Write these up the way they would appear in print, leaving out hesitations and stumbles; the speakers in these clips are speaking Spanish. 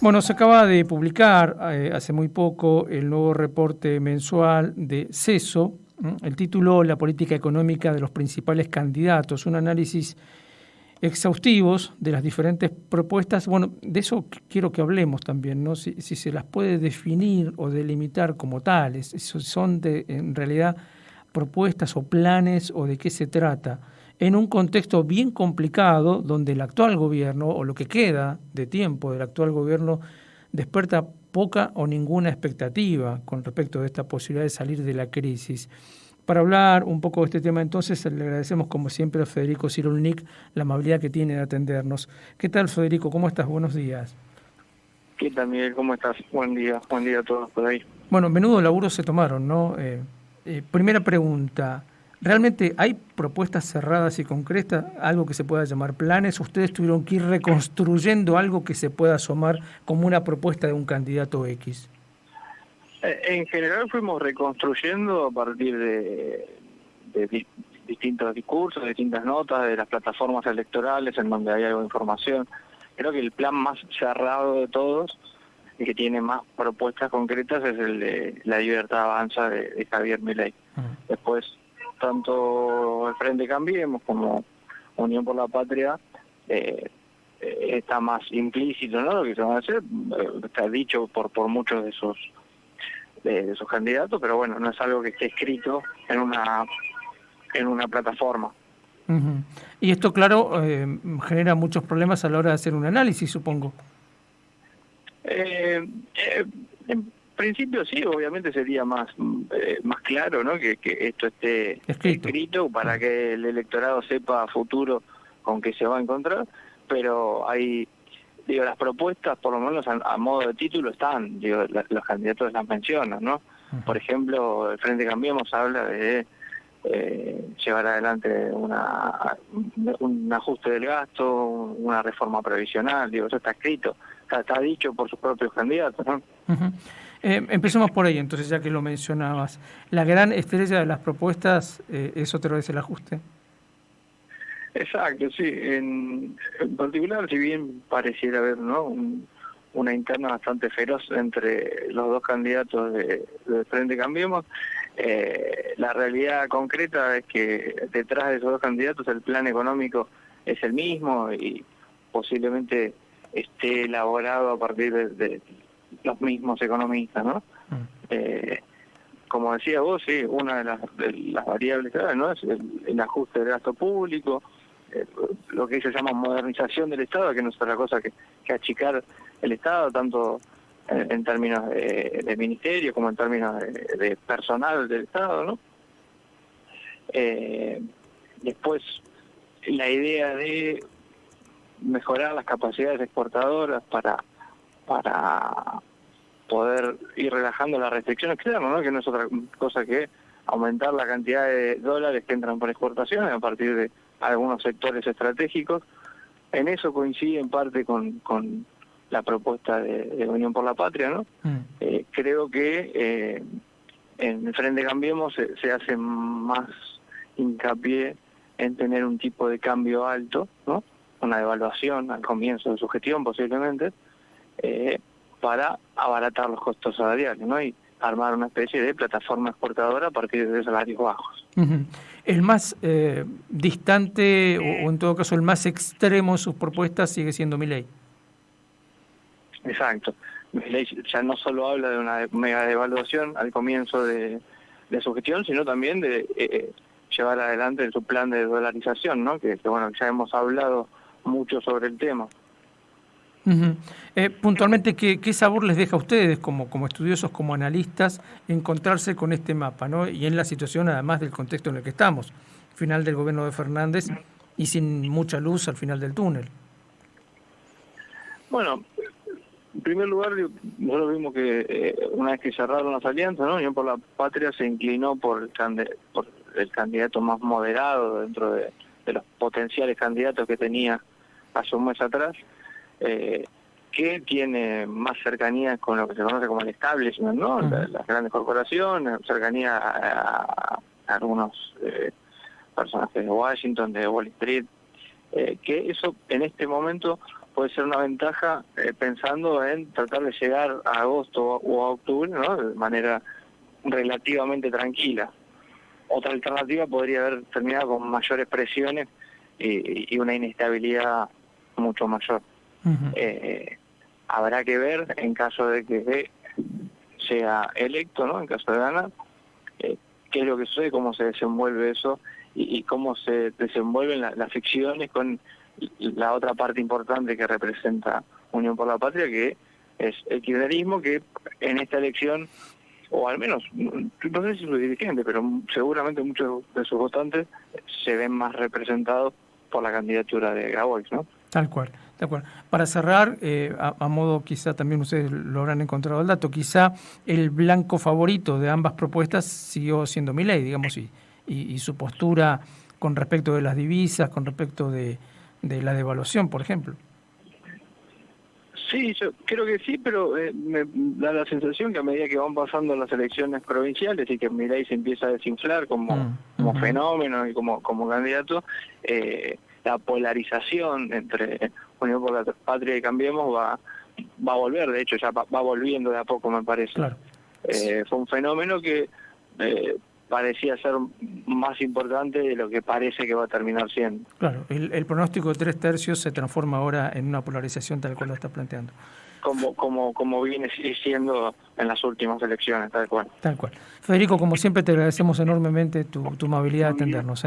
Bueno, se acaba de publicar hace muy poco el nuevo reporte mensual de CESO, el título La política económica de los principales candidatos, un análisis exhaustivos de las diferentes propuestas. Bueno, de eso quiero que hablemos también, ¿no? Si se las puede definir o delimitar como tales, son en realidad propuestas o planes o de qué se trata, en un contexto bien complicado donde el actual gobierno o lo que queda de tiempo del actual gobierno desperta poca o ninguna expectativa con respecto de esta posibilidad de salir de la crisis. Para hablar un poco de este tema, entonces, le agradecemos como siempre a Federico Cyrulnik la amabilidad que tiene de atendernos. ¿Qué tal, Federico? ¿Cómo estás? Buenos días. ¿Qué tal, Miguel? ¿Cómo estás? Buen día a todos por ahí. Bueno, menudo laburo se tomaron, ¿no? Primera pregunta, ¿realmente hay propuestas cerradas y concretas, algo que se pueda llamar planes? ¿Ustedes tuvieron que ir reconstruyendo algo que se pueda asomar como una propuesta de un candidato X? En general fuimos reconstruyendo a partir de distintos discursos, distintas notas, de las plataformas electorales en donde hay algo de información. Creo que el plan más cerrado de todos y que tiene más propuestas concretas es el de La Libertad Avanza de Javier Milei. Después, tanto el Frente Cambiemos como Unión por la Patria está más implícito, ¿no? Lo que se va a hacer, está dicho por muchos de esos candidatos, pero bueno, no es algo que esté escrito en una plataforma. Uh-huh. Y esto, claro, genera muchos problemas a la hora de hacer un análisis, supongo. En principio sí, obviamente sería más claro, ¿no? Que esto esté escrito para que el electorado sepa a futuro con qué se va a encontrar, pero hay, las propuestas, por lo menos a modo de título, están, los candidatos las mencionan, ¿no? Uh-huh. Por ejemplo, el Frente Cambiemos habla de llevar adelante un ajuste del gasto, una reforma previsional, eso está escrito, está dicho por sus propios candidatos, ¿no? Uh-huh. Empecemos por ahí, entonces, ya que lo mencionabas. ¿La gran estrella de las propuestas es otra vez el ajuste? Exacto, sí. En particular, si bien pareciera haber, ¿no?, una interna bastante feroz entre los dos candidatos de Frente Cambiemos, la realidad concreta es que detrás de esos dos candidatos el plan económico es el mismo y posiblemente esté elaborado a partir de los mismos economistas, ¿no? Como decía vos, sí, una de las variables clave, ¿no?, es el ajuste del gasto público, lo que se llama modernización del Estado, que no es otra cosa que achicar el Estado, tanto en términos de ministerio como en términos de personal del Estado, ¿no? Después, la idea de mejorar las capacidades exportadoras para poder ir relajando las restricciones externas, ¿no?, que no es otra cosa que aumentar la cantidad de dólares que entran por exportaciones a partir de algunos sectores estratégicos. En eso coincide en parte con la propuesta de Unión por la Patria, ¿no? Creo que en el Frente Cambiemos se hace más hincapié en tener un tipo de cambio alto, ¿no?, una devaluación al comienzo de su gestión posiblemente, para abaratar los costos salariales, ¿no?, y armar una especie de plataforma exportadora a partir de salarios bajos. Uh-huh. El más distante o en todo caso el más extremo de sus propuestas sigue siendo Milei. Exacto. Milei ya no solo habla de una mega devaluación al comienzo de su gestión, sino también de llevar adelante su plan de dolarización, ¿no?, que bueno, ya hemos hablado mucho sobre el tema. Uh-huh. Puntualmente, ¿qué sabor les deja a ustedes como estudiosos, como analistas, encontrarse con este mapa, ¿no?, y en la situación además del contexto en el que estamos, final del gobierno de Fernández y sin mucha luz al final del túnel? Bueno, en primer lugar, nosotros vimos que una vez que cerraron las alianzas, ¿no?, Unión por la Patria se inclinó por el candidato más moderado dentro de los potenciales candidatos que tenía hace un mes atrás, que tiene más cercanía con lo que se conoce como el establishment, ¿no? Uh-huh. Las grandes corporaciones, cercanía a algunos personajes de Washington, de Wall Street, que eso en este momento puede ser una ventaja pensando en tratar de llegar a agosto o a octubre, ¿no?, de manera relativamente tranquila. Otra alternativa podría haber terminado con mayores presiones y una inestabilidad mucho mayor. Ujú. Habrá que ver, en caso de que sea electo, ¿no?, en caso de ganar, qué es lo que sucede, cómo se desenvuelve eso y cómo se desenvuelven las ficciones con la otra parte importante que representa Unión por la Patria, que es el kirchnerismo, que en esta elección, o al menos, no sé si sus dirigentes, pero seguramente muchos de sus votantes se ven más representados por la candidatura de Grabois, ¿no? Tal cual, tal cual. Para cerrar, a modo quizá también ustedes lo habrán encontrado el dato, quizá el blanco favorito de ambas propuestas siguió siendo Milei, digamos, y su postura con respecto de las divisas, con respecto de la devaluación, por ejemplo. Sí, yo creo que sí, pero me da la sensación que a medida que van pasando las elecciones provinciales y que Milei se empieza a desinflar como fenómeno y como candidato, la polarización entre Unión por la Patria y Cambiemos va a volver. De hecho ya va volviendo de a poco, me parece. Claro. Fue un fenómeno que parecía ser más importante de lo que parece que va a terminar siendo. Claro, el pronóstico de 3/3 se transforma ahora en una polarización tal cual lo está planteando. Como viene siendo en las últimas elecciones, tal cual. Tal cual. Federico, como siempre te agradecemos enormemente tu amabilidad de atendernos.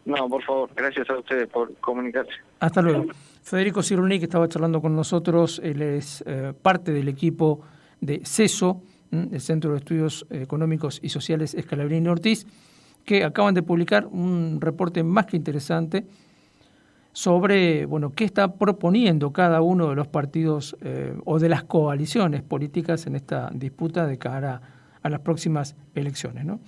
No, por favor, gracias a ustedes por comunicarse. Hasta luego. Federico Cirulnik, que estaba charlando con nosotros, él es parte del equipo de CESO, el Centro de Estudios Económicos y Sociales Scalabrini Ortiz, que acaban de publicar un reporte más que interesante sobre qué está proponiendo cada uno de los partidos o de las coaliciones políticas en esta disputa de cara a las próximas elecciones, ¿no?